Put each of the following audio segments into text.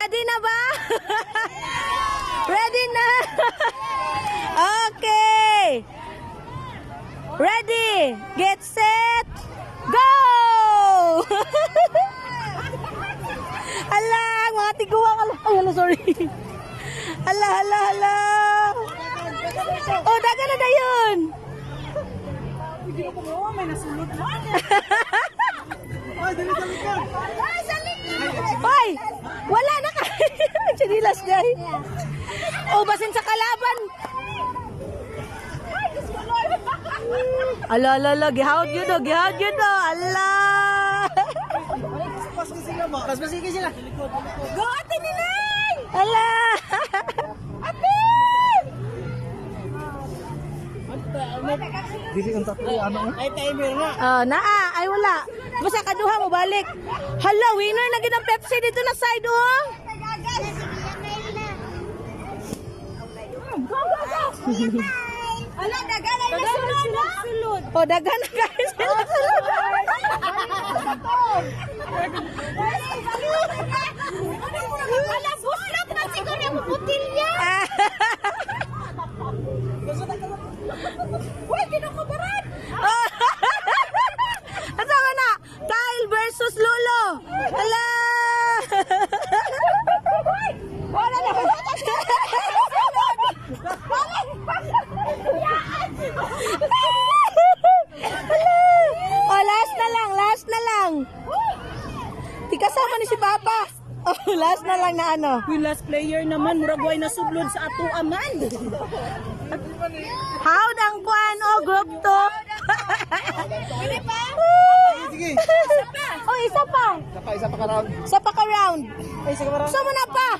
Ready na ba? Ready na? Okay. Ready, get set, go! Hala, mga tiguang. Ay, hala, sorry. Hala. Oh, daga na yun. May nasulot na. Ay, dali sa likod. Hoy, wala na ka. Chinilas guy. Oh, basin sa kalaban. Ala, gihawd yun o. Ala. Pas kasi sila. Go, ate Ninay! Ala. Ate! Dili ang tatlo, ano? Ay, timer na. Ay wala. Basta kaduha mo balik. Hala, winner na gid ang Pepsi dito na side oh. Ala, dagan ay nasulod. Oh, dagan na guys. Ala, buslat na siguro yung butilya. Uy, kinukubaran. Asa man na? Kyle versus Lolo. Hala. Wala na. Oh, last na lang. Di kasama ni si Papa. Oh, last na lang na ano. Yung last player naman, muragway na sublod sa ato aman. How dang kuan o group to? Hindi pa? Sige. Oh, isa pa. Isa pa ka round. Isa pa ka round. Ay, sige pa round. Gusto mo na pa?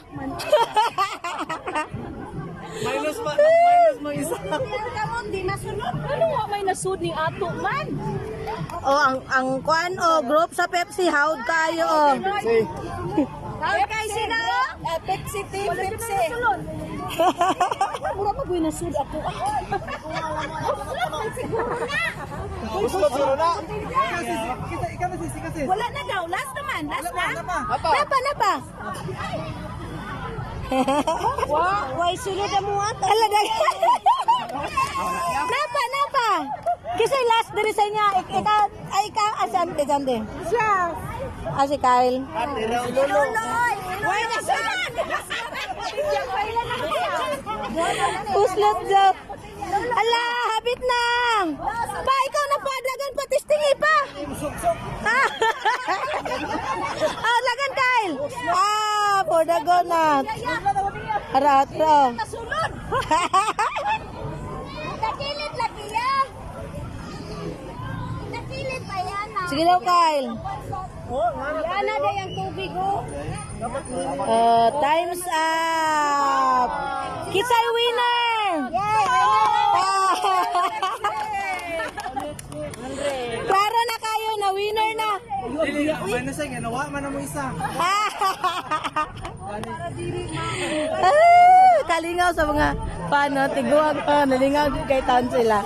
Minus mo isa. Di nasunod. Ano nga may nasud ni ato man? Oh, ang kuan o group sa Pepsi, how kayo o. Say. Tawag kayo sila. Pepsi team, Pepsi. Mura magway nasud ako. Siguro na. Gusto siguro na. Ikaw na sisi kasi. Wala na daw. Last naman. Last na. Napa. Why sunod ang mga to? Ala daga. Napa. Kasi last diri sa niya, ikaw asante jande. Siya. Si Kyle. Luloy. Why na sunod? Uslat daw. Ala, habit nang. Pa, ikaw na pa, dagan pa, testingi pa. Lagan, Kyle. For dagan na. Haratra. Nasunod. Nakilit lagi ya. Nakilit pa yan. Sige daw, Kyle. Yan na day ang tubig oh. Time's up. Kitsay winner. Klaro na kayo na winner na. Dili, minus ay ganawa man mo isa. Kalingaw sa mga paano, tiguan pa, nalingaw kay taon sila.